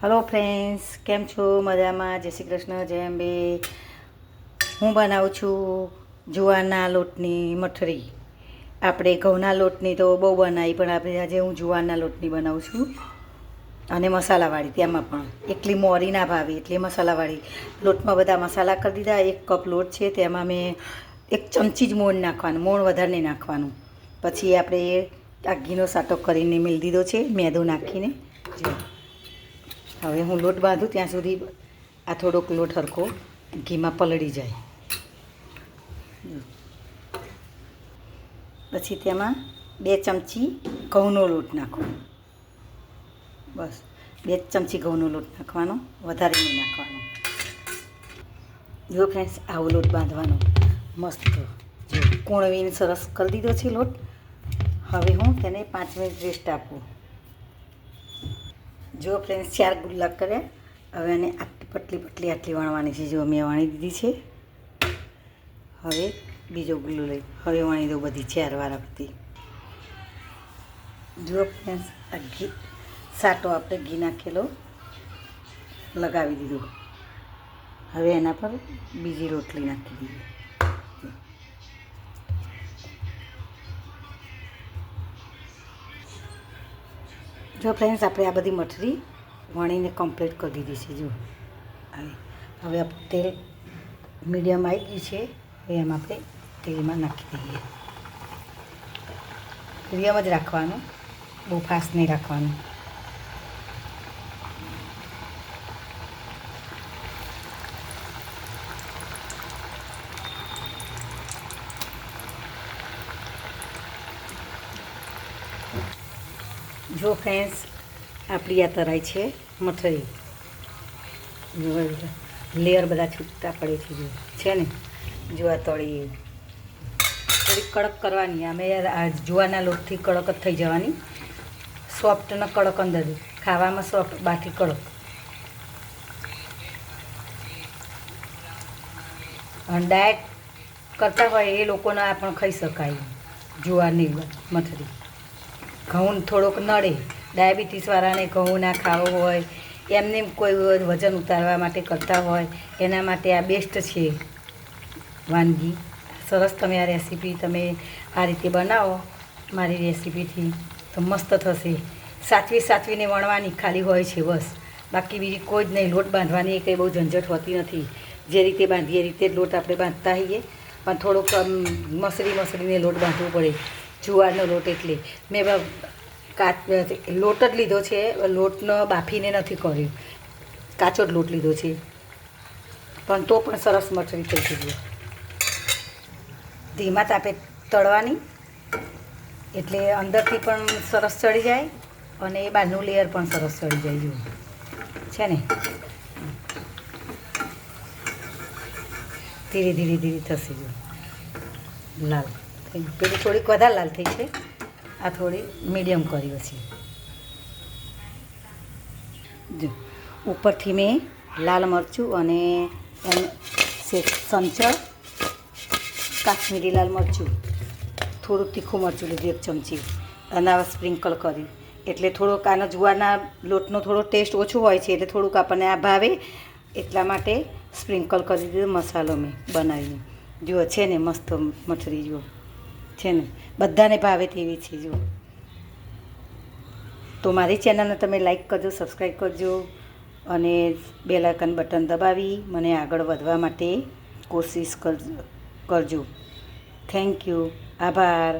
Hello friends, કેમ છો? મજામાં? જય શ્રી કૃષ્ણ, જય અંબે. હું બનાવું છું જુવારના લોટની મઠરી. આપણે ઘઉંના લોટની તો બહુ બનાવી, પણ આપણે આજે હું જુવારના લોટની બનાવું છું. અને મસાલાવાળી, તેમાં પણ એટલી મોરી ના ભાવે એટલે મસાલાવાળી. લોટમાં બધા મસાલા કરી દીધા. 1 કપ લોટ છે, તેમાં મેં 1 ચમચી જ મોણ નાખવાનું, મોણ વધારે નહીં નાખવાનું. પછી આપણે આ ઘીનો સાટો કરીને મેળ દીધો છે, મેદો નાખીને. જો હવે હું લોટ બાંધું ત્યાં સુધી આ થોડોક લોટ હરખો ઘીમાં પલળી જાય. પછી તેમાં 2 ચમચી ઘઉંનો લોટ નાખો. બસ 2 ચમચી ઘઉંનો લોટ નાખવાનો, વધારે નહીં નાખવાનો. જો ફ્રેન્ડ્સ, આવો લોટ બાંધવાનો મસ્ત. જો કૂણવીને સરસ કરી દીધો છે લોટ. હવે હું તેને 5 મિનિટ રેસ્ટ આપું. જો ફ્રેન્ડ્સ, 4 ગુલ્લા કર્યા. હવે આને આટલી પટલી આટલી વણવાની છે. જો મેં વણી દીધી છે. હવે બીજો ગુલ્લો લઈ હવે વણી દઉં બધી 4 વાર આપતી. જો ફ્રેન્ડ્સ, આ ઘી સાટો આપણે ઘી નાખેલો લગાવી દીધો. હવે એના પર બીજી રોટલી નાખી દીધી. જો ફ્રેન્ડ્સ, આપણે આ બધી મઠરી વણીને કમ્પ્લીટ કરી દીધી છે. જો હવે તેલ મીડિયમ આવી ગયું છે. હવે એમ આપણે તેલમાં નાખી દઈએ. મીડિયમ જ રાખવાનું, બહુ ફાસ્ટ નહીં રાખવાનું. જો ફ્રેન્ડ્સ, આપણી આ તરાઈ છે મઠરી. લેયર બધા છૂટતા પડે છે. જો છે ને, જો આ તળી થોડી કડક કરવાની. અમે આ જુવારના લોટથી કડક જ થઈ જવાની. સોફ્ટ ને કડક અંદર, ખાવામાં સોફ્ટ, બાકી કડક. અને ડાયટ કરતા હોય એ લોકોને આ પણ ખાઈ શકાય જુવારની મઠરી. ઘઉં થોડોક નડે, ડાયાબિટીસવાળાને ઘઉં ના ખાવો હોય, એમને કોઈ વજન ઉતારવા માટે કરતા હોય, એના માટે આ બેસ્ટ છે વાનગી. સરસ. તમે આ રેસીપી તમે આ રીતે બનાવો મારી રેસીપીથી તો મસ્ત થશે. સાચવીને વણવાની ખાલી હોય છે બસ, બાકી બીજી કોઈ જ નહીં. લોટ બાંધવાની કંઈ બહુ ઝંઝટ હોતી નથી. જે રીતે બાંધીએ એ રીતે જ લોટ આપણે બાંધતા હોઈએ, પણ થોડુંક મસળીને લોટ બાંધવો પડે. જુવારનો લોટ એટલે મેં લોટ જ લીધો છે. લોટનો બાફીને નથી કર્યો, કાચો જ લોટ લીધો છે, પણ તો પણ સરસ મઠરી થઈ ગઈ. ધીમા તાપે તળવાની, એટલે અંદરથી પણ સરસ ચડી જાય અને એ બહારનું લેયર પણ સરસ ચડી જાય. જો છે ને, ધીરે ધીરે થશે. જો લાલ પેલી થોડીક વધારે લાલ થઈ છે, આ થોડી મીડિયમ કરી છે. જો ઉપરથી મેં લાલ મરચું અને સંચળ કાશ્મીરી લાલ મરચું, થોડુંક તીખું મરચું લીધું 1 ચમચી, અને આવા સ્પ્રિંકલ કરી. એટલે થોડોક આનો જુવારના લોટનો થોડો ટેસ્ટ ઓછો હોય છે, એટલે થોડુંક આપણને આ ભાવે એટલા માટે સ્પ્રિંકલ કરી દીધો મસાલો મેં બનાવીને. જુઓ છે ને મસ્ત મઠરી. જુઓ છે ને, બધાને ભાવે તેવી છે. જુઓ, તો મારી ચેનલને તમે લાઈક કરજો, સબસ્ક્રાઈબ કરજો અને બેલ આઇકન બટન દબાવી મને આગળ વધવા માટે કોશિશ કરજો. Thank you. આભાર.